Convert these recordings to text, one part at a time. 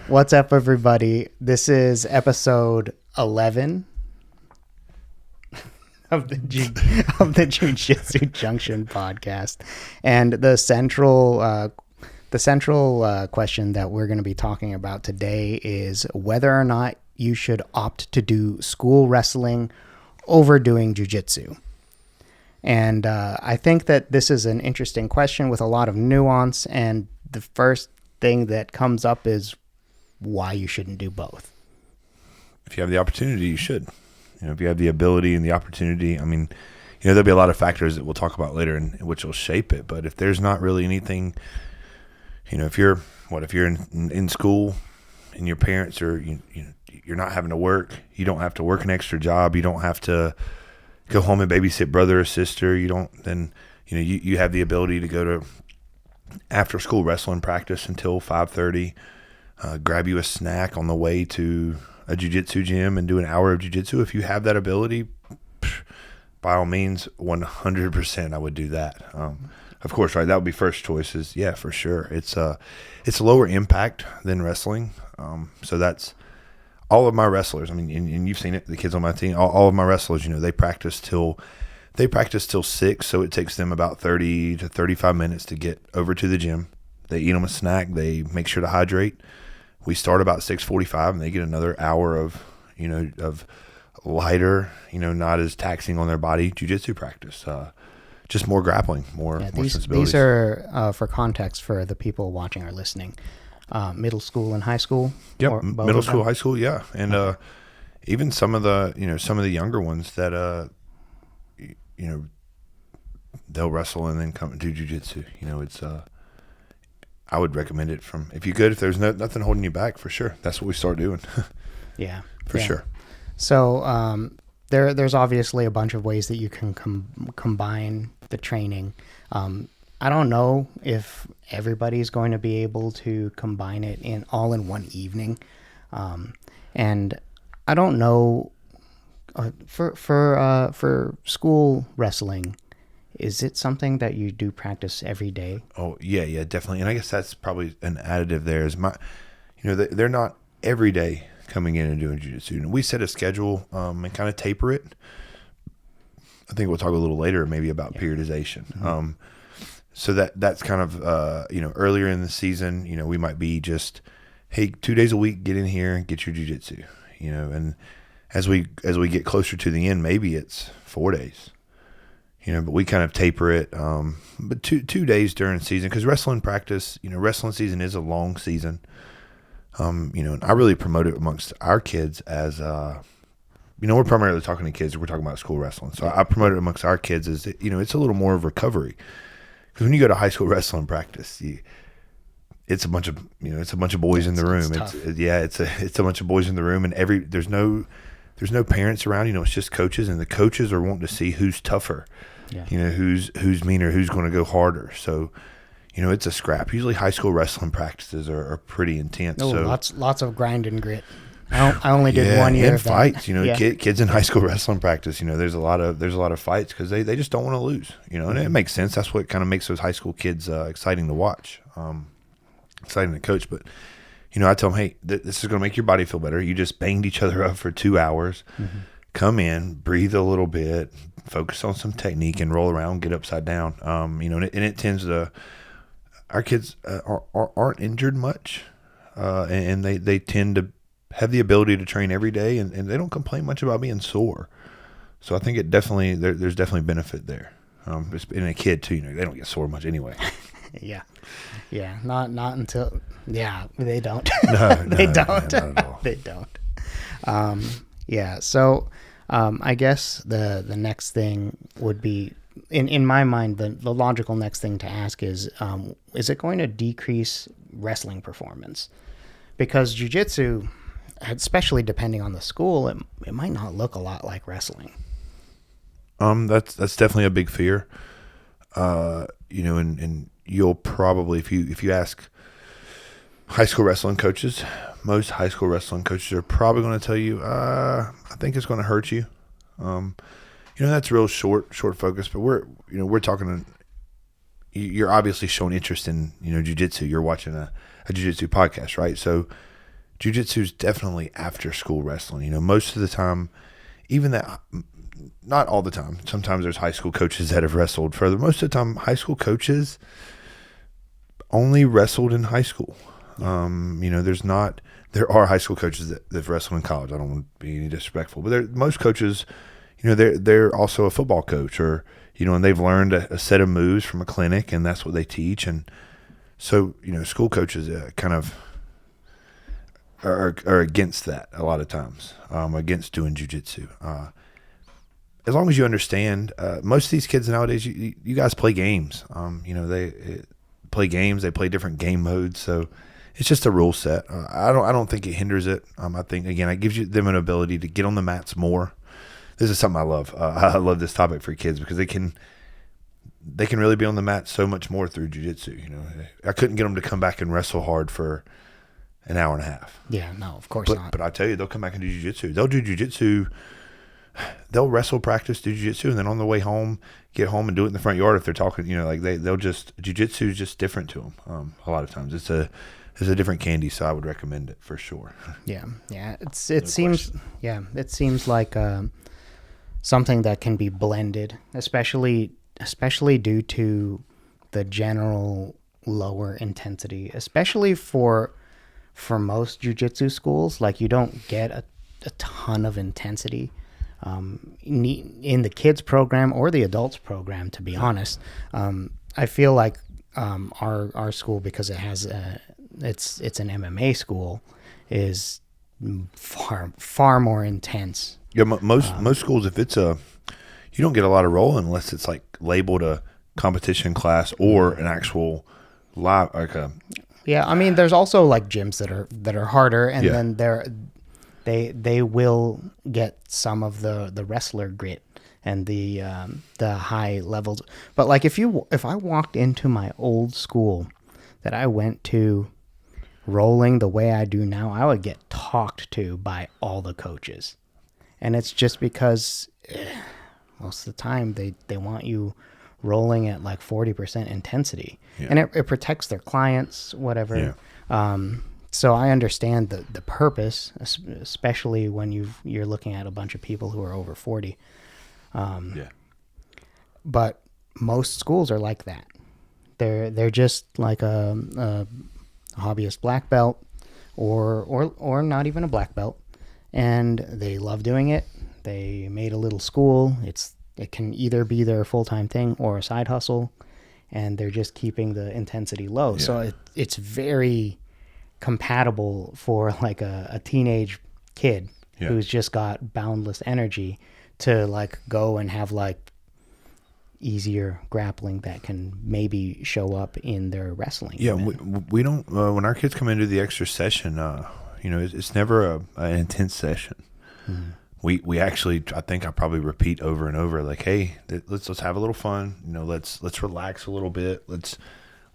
What's up, everybody? This is episode 11 of the Jiu Jitsu Junction podcast, and the central question that we're going to be talking about today is whether or not you should opt to do school wrestling over doing jiu-jitsu. And I think that this is an interesting question with a lot of nuance, and the first thing that comes up is why you shouldn't do both. If you have the opportunity, you should. If you have the ability and the opportunity, I mean, there'll be a lot of factors that we'll talk about later and which will shape it. But if there's not really anything, if you're in school and your parents are, you're not having to work, you don't have to work an extra job, you don't have to go home and babysit brother or sister, you have the ability to go to after school wrestling practice until 5:30. Grab you a snack on the way to a jiu-jitsu gym and do an hour of jiu-jitsu. If you have that ability, by all means, 100% I would do that. Of course, right, that would be first choices. Yeah, for sure. It's lower impact than wrestling. So that's all of my wrestlers. I mean, and you've seen it, the kids on my team, all of my wrestlers, they practice till 6, so it takes them about 30 to 35 minutes to get over to the gym. They eat them a snack. They make sure to hydrate. We start about 6:45, and they get another hour of lighter, not as taxing on their body jiu-jitsu practice. Just more grappling, more sensibilities. These are, for context for the people watching or listening, middle school and high school. Yep, middle school, high school, yeah, and even some of the younger ones that they'll wrestle and then come and do jiu-jitsu. It's I would recommend it if you could, if there's nothing holding you back, for sure. That's what we start doing. Yeah. For sure. So there's obviously a bunch of ways that you can combine the training. I don't know if everybody's going to be able to combine it all in one evening. And I don't know for school wrestling, is it something that you do practice every day? Oh, yeah, definitely. And I guess that's probably an additive there is they're not every day coming in and doing jiu-jitsu. We set a schedule and kind of taper it. I think we'll talk a little later maybe about periodization. Mm-hmm. So that's kind of, earlier in the season, we might be just, hey, 2 days a week, get in here and get your jiu-jitsu, and as we get closer to the end, maybe it's 4 days. But we kind of taper it. But two days during season, because wrestling practice, wrestling season is a long season. And I really promote it amongst our kids as, we're primarily talking to kids. We're talking about school wrestling. So I promote it amongst our kids as, it's a little more of recovery. Because when you go to high school wrestling practice, it's a bunch of boys in the room. It's a bunch of boys in the room, and there's no parents around. It's just coaches, and the coaches are wanting to see who's tougher. Yeah. Who's meaner, who's going to go harder. So, it's a scrap. Usually high school wrestling practices are pretty intense. Oh, so lots of grind and grit. I only did 1 year and of fights. that. Kids in high school wrestling practice. There's a lot of fights because they just don't want to lose. And it makes sense. That's what kind of makes those high school kids exciting to watch, exciting to coach. But I tell them, hey, this is going to make your body feel better. You just banged each other up for 2 hours. Mm-hmm. Come in, breathe a little bit, focus on some technique, and roll around, get upside down. And it tends to. Our kids aren't injured much, and they tend to have the ability to train every day, and they don't complain much about being sore. So I think there's definitely benefit there. In a kid too, they don't get sore much anyway. Yeah, not until they don't. No, they don't. Not at all. They don't. So I guess the next thing would be, in my mind, the logical next thing to ask is it going to decrease wrestling performance? Because jiu-jitsu, especially depending on the school, it might not look a lot like wrestling. That's definitely a big fear. And you'll probably, if you ask high school wrestling coaches, most high school wrestling coaches are probably going to tell you, I think it's going to hurt you. That's real short focus, but we're talking, you're obviously showing interest in, jiu-jitsu. You're watching a jiu-jitsu podcast, right? So, jiu-jitsu is definitely after school wrestling. You know, most of the time, even that, not all the time. Sometimes there's high school coaches that have wrestled further. Most of the time, high school coaches only wrestled in high school. You know, there are high school coaches that have wrestled in college. I don't want to be any disrespectful, but most coaches, you know, they're also a football coach, or, you know, and they've learned a set of moves from a clinic, and that's what they teach. And so, you know, school coaches kind of are against that a lot of times, against doing jiu-jitsu. As long as you understand, most of these kids nowadays, you guys play games. You know, they play games. They play different game modes. So it's just a rule set. I don't think it hinders it. I think, again, it gives them an ability to get on the mats more. This is something I love. I love this topic for kids because they can really be on the mat so much more through jiu-jitsu. You know, I couldn't get them to come back and wrestle hard for an hour and a half. Yeah, no, of course not. But I tell you, they'll come back and do jiu-jitsu. They'll do jiu-jitsu. They'll wrestle practice, do jiu-jitsu, and then on the way home, get home and do it in the front yard if they're talking, you know, like they'll just, jiu-jitsu is just different to them. A lot of times it's a different candy, so I would recommend it for sure. Yeah. It seems like something that can be blended, especially due to the general lower intensity, especially for most jiu-jitsu schools. Like, you don't get a ton of intensity in the kids program or the adults program, to be honest. I feel like our school, because it has it's an MMA school, is far more intense. Yeah, most schools, if it's you don't get a lot of rolling unless it's like labeled a competition class or an actual live, like a. Yeah, I mean, there's also like gyms that are harder, and then they will get some of the wrestler grit and the high levels. But like, if I walked into my old school that I went to rolling the way I do now, I would get talked to by all the coaches. And it's just because most of the time they want you rolling at like 40% intensity. Yeah. And it protects their clients, whatever. Yeah. So I understand the purpose, especially when you're looking at a bunch of people who are over 40. But most schools are like that. They're just like a hobbyist black belt or not even a black belt, and they love doing it. They made a little school. It can either be their full-time thing or a side hustle, and they're just keeping the intensity low. Yeah. So it's very compatible for like a teenage kid who's just got boundless energy to like go and have like easier grappling that can maybe show up in their wrestling. Yeah, we don't when our kids come into the extra session, you know, it's never an intense session. Mm-hmm. We actually, I think I probably repeat over and over, like, hey, let's have a little fun. You know, let's relax a little bit. Let's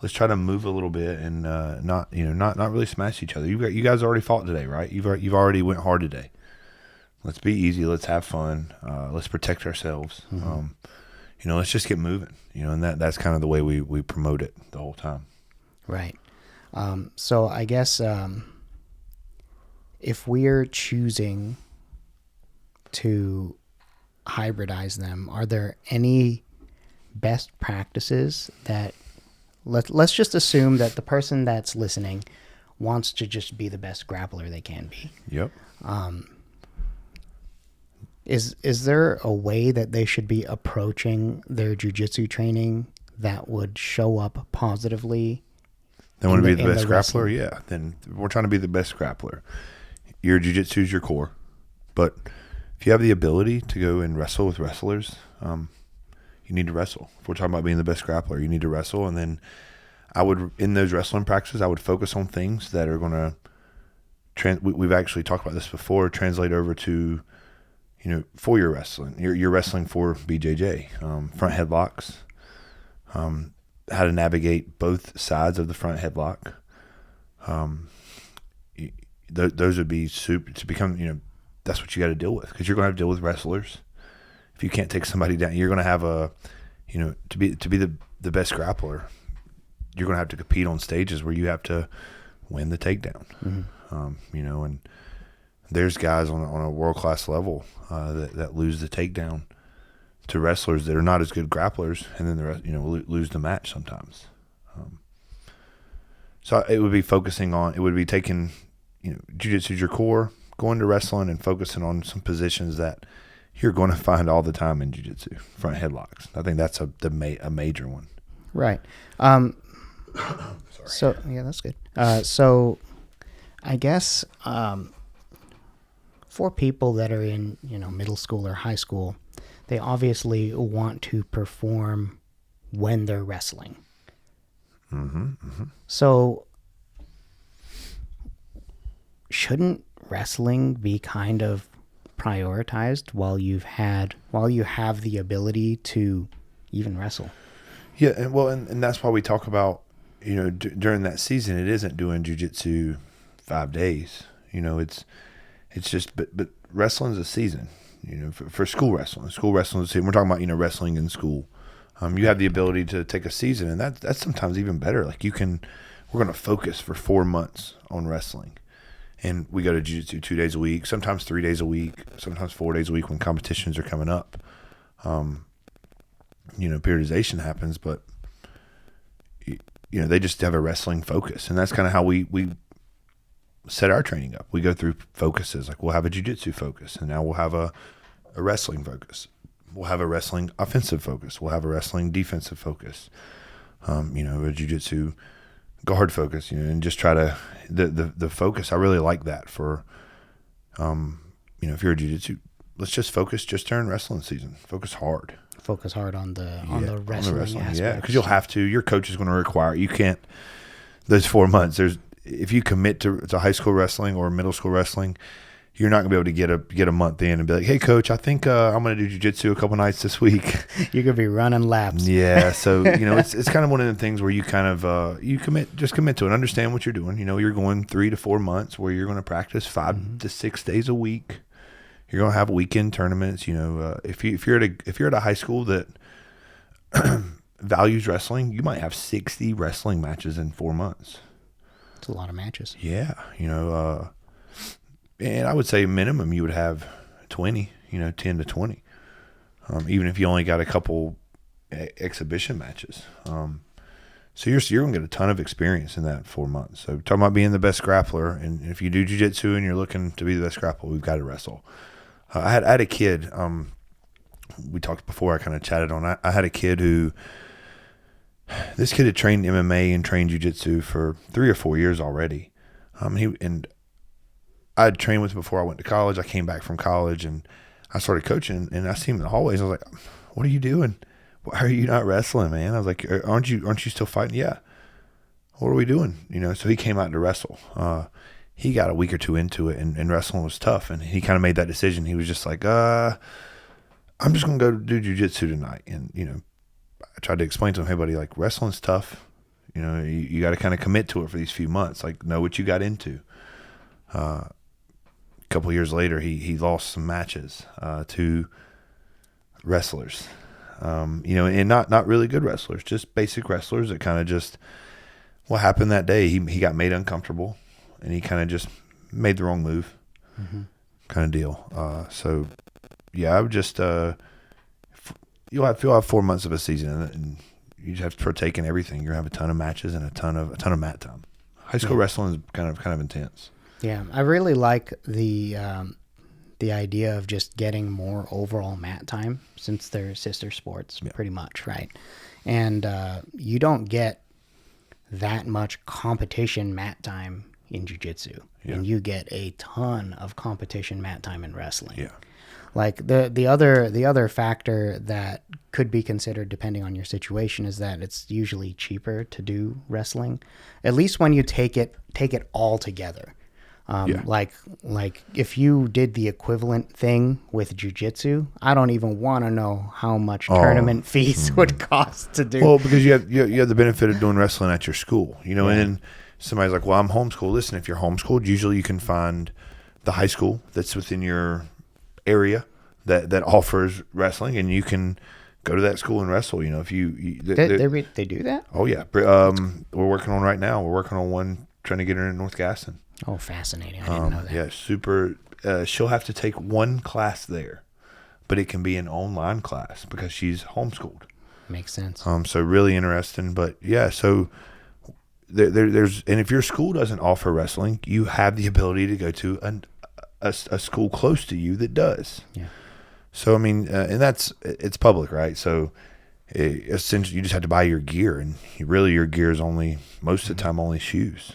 try to move a little bit and not really smash each other. You guys already fought today, right? You've already went hard today. Let's be easy. Let's have fun. Let's protect ourselves. Mm-hmm. You know, let's just get moving. You know, and that's kind of the way we promote it the whole time. Right. So I guess if we're choosing to hybridize them, are there any best practices that let's just assume that the person that's listening wants to just be the best grappler they can be? Yep. Is there a way that they should be approaching their jiu-jitsu training that would show up positively? They want to be the best grappler? Yeah. Then we're trying to be the best grappler. Your jiu-jitsu is your core, but if you have the ability to go and wrestle with wrestlers, you need to wrestle. If we're talking about being the best grappler, you need to wrestle. And then in those wrestling practices, I would focus on things that are going to, we've actually talked about this before, translate over to, you know, for your wrestling. You're wrestling for BJJ, front headlocks, how to navigate both sides of the front headlock. Those would be super to become, you know, that's what you got to deal with, because you're going to have to deal with wrestlers. If you can't take somebody down, you're going to have to be the best grappler, you're going to have to compete on stages where you have to win the takedown. And there's guys on a world-class level that lose the takedown to wrestlers that are not as good grapplers, and then the rest, lose the match sometimes. So it would be taking, jiu-jitsu's your core, going to wrestling and focusing on some positions that you're going to find all the time in jiu-jitsu, front headlocks. I think that's a major one. Right. So yeah, that's good. So I guess for people that are in middle school or high school, they obviously want to perform when they're wrestling. So shouldn't wrestling be kind of prioritized while you have the ability to even wrestle? Yeah, and that's why we talk about during that season, it isn't doing jiu-jitsu 5 days. It's just but wrestling's a season. For school wrestling. School wrestling is a season. We're talking about wrestling in school. You have the ability to take a season, and that's sometimes even better. Like we're going to focus for 4 months on wrestling, and we go to jiu-jitsu 2 days a week, sometimes 3 days a week, sometimes 4 days a week when competitions are coming up. Periodization happens, but they just have a wrestling focus, and that's kind of how we set our training up. We go through focuses. Like we'll have a jiu-jitsu focus, and now we'll have a wrestling focus. We'll have a wrestling offensive focus. We'll have a wrestling defensive focus. A jiu-jitsu guard focus. And just try to the focus. I really like that for if you're a jiu-jitsu, let's just focus just during wrestling season. Focus hard. Focus hard on the wrestling aspect. Yeah, because you'll have to. Your coach is going to require. You can't. Those 4 months. If you commit to high school wrestling or middle school wrestling, you're not going to be able to get a month in and be like, hey, coach, I think I'm going to do jiu-jitsu a couple nights this week. You're going to be running laps. Yeah, so, it's kind of one of the things where you kind of, you commit to it, understand what you're doing. You're going 3 to 4 months where you're going to practice 5 to 6 days a week. You're going to have weekend tournaments. If you're at a high school that values wrestling, you might have 60 wrestling matches in 4 months. It's a lot of matches. Yeah, and I would say minimum you would have 20, 10 to 20, even if you only got a couple exhibition matches. So you're going to get a ton of experience in that 4 months. So talking about being the best grappler, and if you do jiu-jitsu and you're looking to be the best grappler, we've got to wrestle. I had a kid, we talked before, I kind of chatted on, I had a kid this kid had trained MMA and trained jiu-jitsu for 3 or 4 years already. I'd trained with him before I went to college. I came back from college and I started coaching, and I see him in the hallways. I was like, what are you doing? Why are you not wrestling, man? I was like, aren't you still fighting? Yeah. What are we doing? So he came out to wrestle. He got a week or two into it, and wrestling was tough, and he kind of made that decision. He was just like, I'm just going to go do jiu-jitsu tonight. And, I tried to explain to him, hey, buddy, like wrestling's tough. You got to kind of commit to it for these few months. Like, know what you got into. A couple of years later, he lost some matches to wrestlers, and not really good wrestlers, just basic wrestlers that kind of just, what happened that day, he got made uncomfortable, and he kind of just made the wrong move, kind of deal. So, yeah, I would just you'll have 4 months of a season, and you just have to partake in everything. You're gonna have a ton of matches and a ton of mat time. High school wrestling is kind of intense. Yeah, I really like the idea of just getting more overall mat time, since they're sister sports, pretty much, right? And you don't get that much competition mat time in jiu-jitsu, and you get a ton of competition mat time in wrestling. Yeah. Like the other factor that could be considered depending on your situation is that it's usually cheaper to do wrestling, at least when you take it all together. Like if you did the equivalent thing with jiu-jitsu, I don't even want to know how much tournament fees would cost to do. Well, because you have the benefit of doing wrestling at your school, and then somebody's like, well, I'm homeschooled. Listen, if you're homeschooled, usually you can find the high school that's within your area that offers wrestling, and you can go to that school and wrestle. If they do that. Oh yeah. We're working on right now. We're working on one, trying to get her in North Gaston. Oh, fascinating. I didn't know that. Yeah, super. She'll have to take one class there, but it can be an online class because she's homeschooled. Makes sense. So really interesting. But yeah, so there's, and if your school doesn't offer wrestling, you have the ability to go to a school close to you that does. Yeah. So, I mean, and it's public, right? So essentially you just have to buy your gear, and your gear is only, most of the time, only shoes.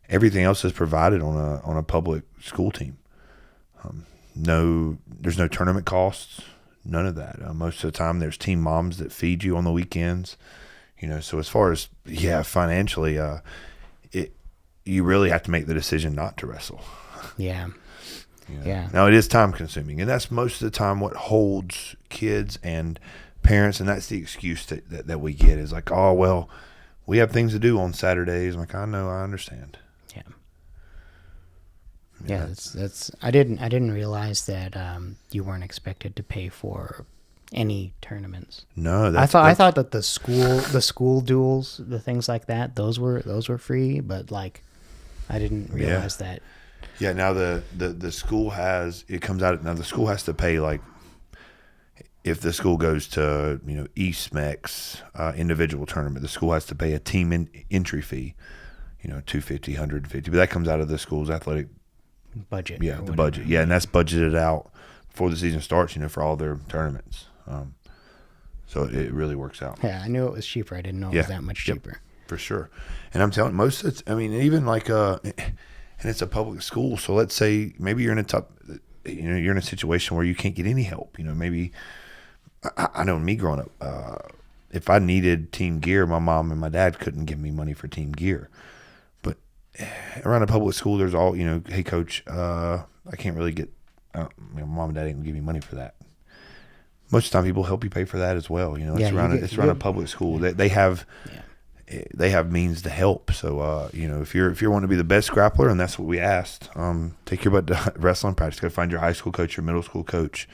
Everything else is provided on a public school team. There's no tournament costs, none of that. Most of the time there's team moms that feed you on the weekends. So as far as, financially, you really have to make the decision not to wrestle. Yeah. Yeah. Now it is time consuming, and that's most of the time what holds kids and parents, and that's the excuse that we get is like, oh, well, we have things to do on Saturdays. I'm like, I know, I understand. Yeah. Yeah, that's I didn't realize that you weren't expected to pay for any tournaments. No, I thought that the school duels, the things like that, those were free, but like I didn't realize that. Yeah, now the school it comes out, now the school has to pay, like, if the school goes to, East Mex individual tournament, the school has to pay a team entry fee, $250, $150, but that comes out of the school's athletic budget. Yeah, the budget. Yeah, and that's budgeted out before the season starts, for all their tournaments. So it really works out. Yeah, I knew it was cheaper. I didn't know it was that much cheaper. For sure. And I'm telling most of it, even like and it's a public school, so let's say maybe you're in you're in a situation where you can't get any help. Maybe I know me growing up, if I needed team gear, my mom and my dad couldn't give me money for team gear. But around a public school, there's all, hey coach, I can't really get, mom and dad ain't gonna give me money for that. Most of the time, people help you pay for that as well. It's around a public school. They have. Yeah. They have means to help. So, if you're wanting to be the best grappler, and that's what we asked, take your butt to wrestling practice. Go find your high school coach, your middle school coach,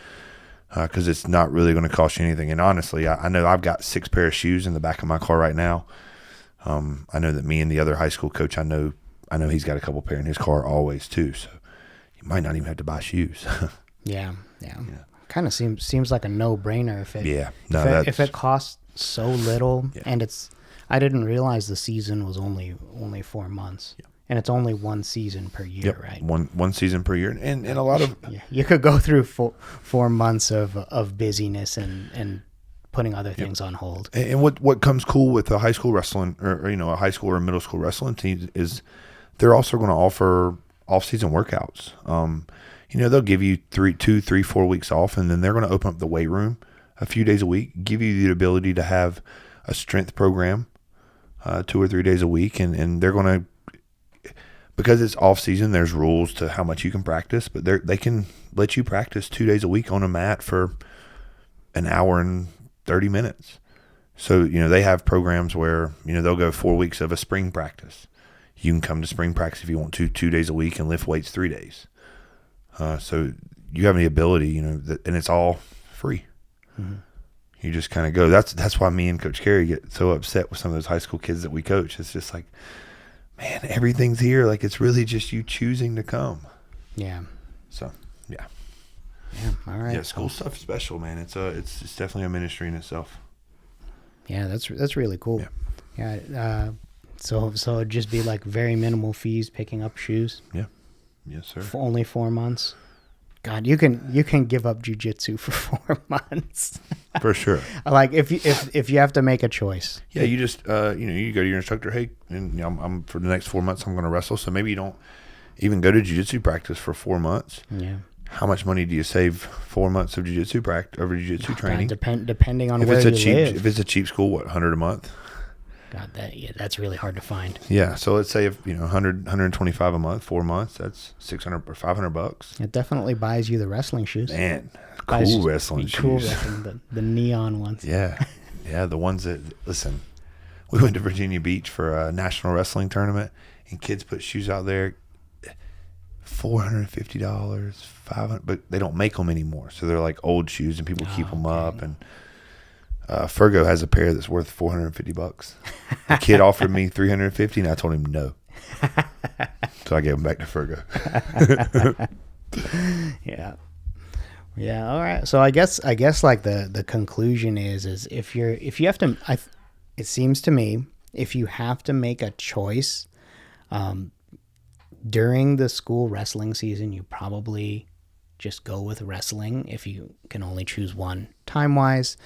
because it's not really going to cost you anything. And honestly, I know I've got 6 pair of shoes in the back of my car right now. I know that me and the other high school coach, I know he's got a couple pair in his car always too. So you might not even have to buy shoes. Yeah. Kind of seems like a no-brainer if it costs so little, and I didn't realize the season was only 4 months, and it's only one season per year, right? One season per year, and a lot of you could go through 4 months of busyness and putting other things on hold. And what comes cool with a high school wrestling, or a high school or middle school wrestling team, is they're also going to offer off-season workouts. They'll give you 2, 3, 4 weeks off, and then they're going to open up the weight room a few days a week, give you the ability to have a strength program 2 or 3 days a week, and they're going to, because it's off season, there's rules to how much you can practice, but they can let you practice 2 days a week on a mat for an hour and 30 minutes. So, they have programs where, they'll go 4 weeks of a spring practice. You can come to spring practice if you want to 2 days a week and lift weights 3 days. So you have the ability, and it's all free. Mm-hmm. You just kind of go. That's why me and Coach Carey get so upset with some of those high school kids that we coach. It's just like, man, everything's here. Like, it's really just you choosing to come. Yeah. So, yeah. Yeah. All right. Yeah, school stuff's special, man. It's definitely a ministry in itself. Yeah, that's really cool. Yeah. So it'd just be like very minimal fees picking up shoes. Yeah. Yes, sir. For only 4 months. God, you can give up jiu-jitsu for 4 months. For sure. Like if you have to make a choice. Yeah, you just you go to your instructor, hey, and I'm for the next 4 months I'm going to wrestle. So maybe you don't even go to jiu-jitsu practice for 4 months. Yeah. How much money do you save 4 months of jiu-jitsu practice over jiu-jitsu training? Depending on where you live. If it's a cheap school, what, $100 a month? God, that's really hard to find. Yeah, so let's say if $125 a month, 4 months, that's $600 or $500. It definitely buys you the wrestling shoes. Man, cool wrestling shoes. Cool wrestling, the neon ones. Yeah, the ones that, listen, we went to Virginia Beach for a national wrestling tournament, and kids put shoes out there, $450, $500, but they don't make them anymore. So they're like old shoes, and people keep them up, and Fergo has a pair that's worth $450. The kid offered me $350, and I told him no. So I gave them back to Fergo. Yeah. Yeah. All right. So I guess like the conclusion is if you have to, it seems to me, if you have to make a choice, during the school wrestling season, you probably just go with wrestling if you can only choose one time wise.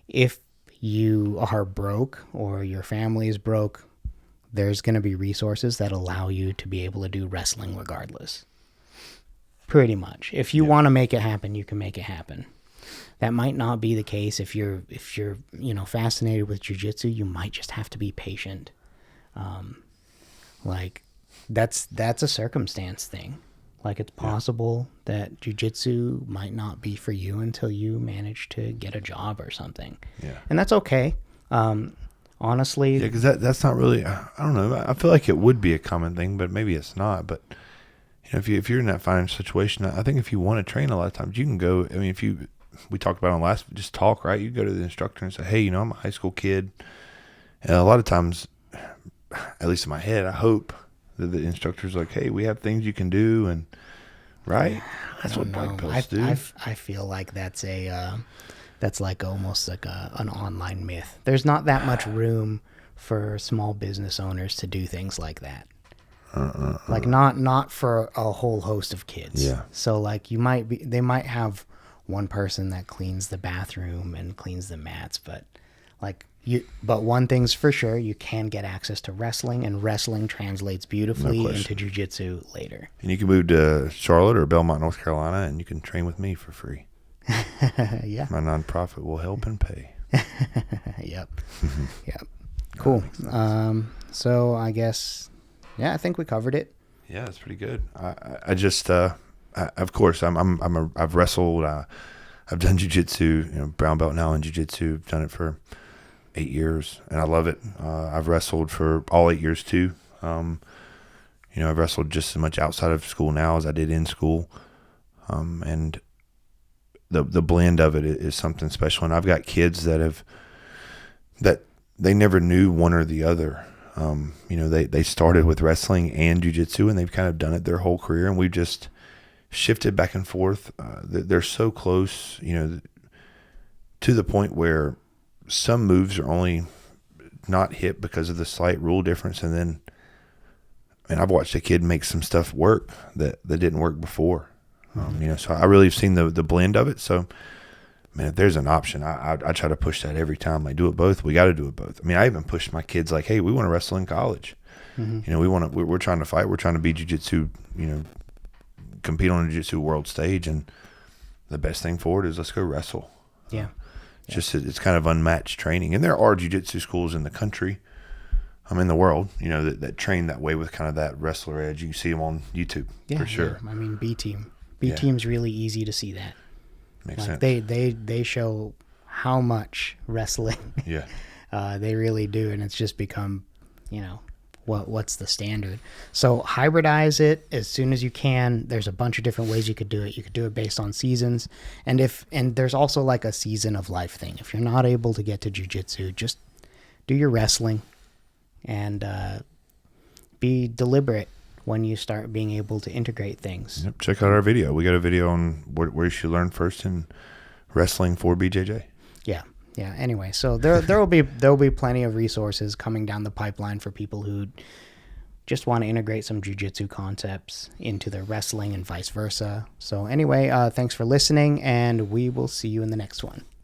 If you are broke or your family is broke, there's going to be resources that allow you to be able to do wrestling regardless. Pretty much. If you want to make it happen, you can make it happen. That might not be the case if you're fascinated with jiu-jitsu. You might just have to be patient. Like that's a circumstance thing. Like it's possible that jiu-jitsu might not be for you until you manage to get a job or something. Yeah. And that's okay. Honestly. Yeah, because that's not really, I don't know. I feel like it would be a common thing, but maybe it's not. But if you're in that financial situation, I think if you want to train a lot of times, you can go. I mean, we talked about it on last, just talk, right? You go to the instructor and say, hey, I'm a high school kid. And a lot of times, at least in my head, I hope that the instructor's like, hey, we have things you can do. And right. That's what bike posts do. I feel like that's like almost like an online myth. There's not that much room for small business owners to do things like that. Like not for a whole host of kids. Yeah. So like they might have one person that cleans the bathroom and cleans the mats, but one thing's for sure, you can get access to wrestling, and wrestling translates beautifully into jiu-jitsu later. And you can move to Charlotte or Belmont, North Carolina, and you can train with me for free. Yeah. My nonprofit will help and pay. Yep. Yep. Cool. So I guess, I think we covered it. Yeah, that's pretty good. I just, of course, I've wrestled. I've done jiu-jitsu, brown belt now in jiu-jitsu. I've done it for 8 years, and I love it. I've wrestled for all 8 years too. I've wrestled just as much outside of school now as I did in school, and the blend of it is something special. And I've got kids that they never knew one or the other. They started with wrestling and jiu-jitsu, and they've kind of done it their whole career, and we've just shifted back and forth. They're so close, to the point where some moves are only not hit because of the slight rule difference. And then, I've watched a kid make some stuff work that didn't work before. So I really have seen the blend of it. So, if there's an option, I try to push that every time. Like, do it both. We got to do it both. I even pushed my kids like, hey, we want to wrestle in college. Mm-hmm. We're trying to fight. We're trying to be jiu-jitsu, compete on a jiu-jitsu world stage. And the best thing for it is let's go wrestle. Yeah. It's kind of unmatched training. And there are jiu-jitsu schools in the country, in the world, that train that way with kind of that wrestler edge. You can see them on YouTube for sure. Yeah. B Team. B Team's really easy to see that. Makes sense. They show how much wrestling they really do, and it's just become, what's the standard. So hybridize it as soon as you can. There's a bunch of different ways you could do it. You could do it based on seasons, and there's also like a season of life thing. If you're not able to get to jiu-jitsu, just do your wrestling and be deliberate when you start being able to integrate things. Yep. Check out our video. We got a video on where you should learn first in wrestling for BJJ. Yeah. Anyway, so there'll be plenty of resources coming down the pipeline for people who just want to integrate some jiu-jitsu concepts into their wrestling and vice versa. So anyway, thanks for listening, and we will see you in the next one.